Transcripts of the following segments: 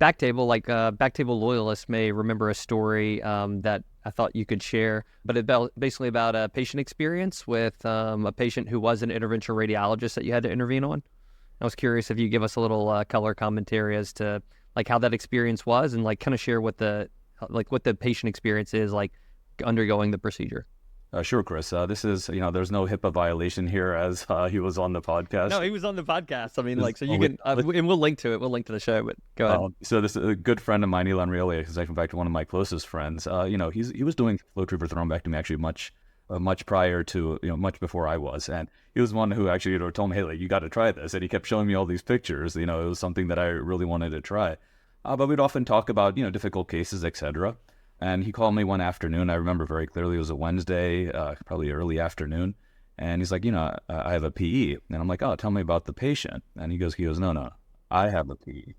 BackTable, BackTable loyalists may remember a story that I thought you could share, but it's basically about a patient experience with a patient who was an interventional radiologist that you had to intervene on. I was curious if you give us a little color commentary as to like how that experience was, and like kind of share what the patient experience is like undergoing the procedure. Sure, Chris. This is, there's no HIPAA violation here as he was on the podcast. No, he was on the podcast. I mean, so you can, and we'll link to it. We'll link to the show, but go ahead. So this is a good friend of mine, Elon Riole, who's in fact one of my closest friends. He was doing flow tube for thrombectomy actually much prior to, much before I was. And he was one who actually, told me, hey, like, you got to try this. And he kept showing me all these pictures. It was something that I really wanted to try. But we'd often talk about, difficult cases, etc. And he called me one afternoon. I remember very clearly. It was a Wednesday, probably early afternoon. And he's like, I have a PE. And I'm like, oh, tell me about the patient. And he goes, no, I have a PE.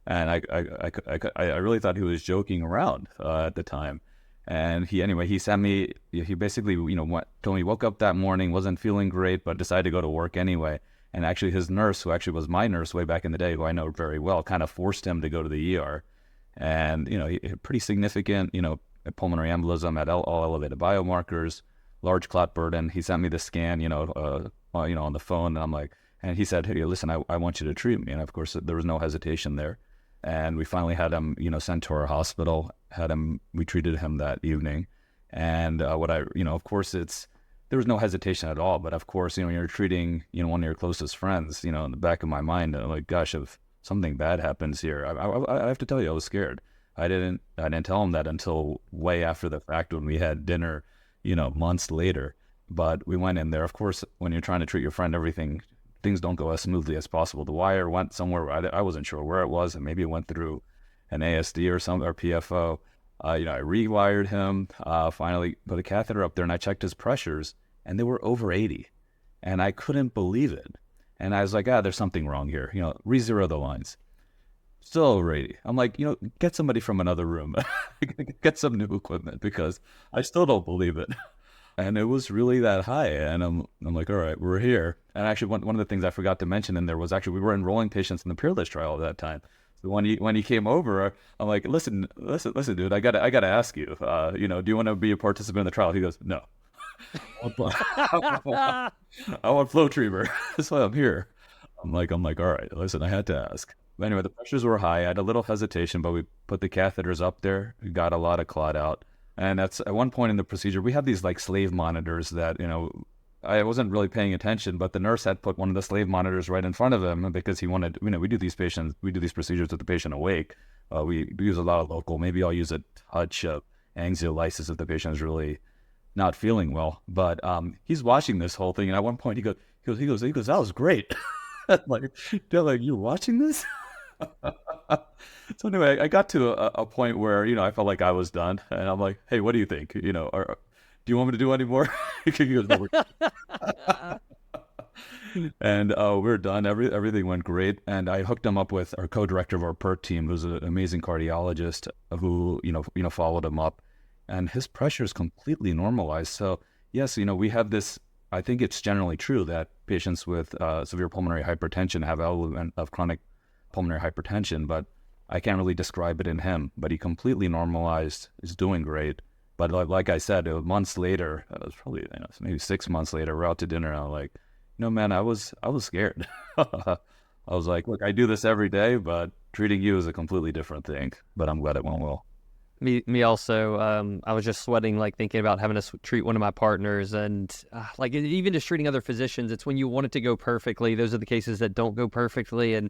And I really thought he was joking around at the time. And he sent me, he basically, told me, woke up that morning, wasn't feeling great, but decided to go to work anyway. And actually his nurse, who actually was my nurse way back in the day, who I know very well, kind of forced him to go to the ER. And, pretty significant, pulmonary embolism at all elevated biomarkers, large clot burden. He sent me the scan, on the phone. And I'm like, and he said, hey, listen, I want you to treat me. And of course, there was no hesitation there. And we finally had him, sent to our hospital, we treated him that evening. And of course, there was no hesitation at all. But of course, you're treating, one of your closest friends, in the back of my mind, like, gosh, if something bad happens here, I have to tell you, I was scared. I didn't tell him that until way after the fact when we had dinner, months later. But we went in there. Of course, when you're trying to treat your friend, things don't go as smoothly as possible. The wire went somewhere where I wasn't sure where it was, and maybe it went through an ASD or PFO. I rewired him, finally put a catheter up there, and I checked his pressures, and they were over 80. And I couldn't believe it. And I was like, there's something wrong here. Re-zero the lines. Still over 80. I'm like, get somebody from another room. Get some new equipment, because I still don't believe it. And it was really that high. And I'm like, all right, we're here. And actually, one of the things I forgot to mention in there was actually we were enrolling patients in the Peerless trial at that time. So when he came over, I'm like, listen, dude, I gotta ask you, do you want to be a participant in the trial? He goes, no. I want flow treatment. That's why I'm here. I'm like, all right, listen, I had to ask. But anyway, the pressures were high. I had a little hesitation, but we put the catheters up there. We got a lot of clot out. And that's at one point in the procedure, we had these like slave monitors that, I wasn't really paying attention, but the nurse had put one of the slave monitors right in front of him because he wanted, we do these procedures with the patient awake. We use a lot of local. Maybe I'll use a touch of anxiolysis if the patient is really not feeling well. But he's watching this whole thing, and at one point he goes, that was great. like, you're watching this? So anyway, I got to a point where, I felt like I was done, and I'm like, hey, what do you think? Do you want me to do any more? He goes, no, and we're done. Everything went great. And I hooked him up with our co-director of our PERT team, who's an amazing cardiologist who, followed him up, and his pressure is completely normalized. So yes, we have this, I think it's generally true that patients with severe pulmonary hypertension have element of chronic pulmonary hypertension, but I can't really describe it in him. But he completely normalized, is doing great. But like I said, months later, it was probably maybe 6 months later, we're out to dinner, and I'm like, man, I was scared. I was like, look, I do this every day, but treating you is a completely different thing. But I'm glad it went well. Me also. I was just sweating, like thinking about having to treat one of my partners, and like even just treating other physicians. It's when you want it to go perfectly. Those are the cases that don't go perfectly, and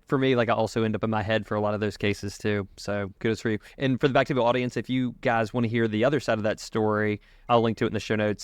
for me, I also end up in my head for a lot of those cases too. So kudos for you. And for the BackTable audience, if you guys want to hear the other side of that story, I'll link to it in the show notes.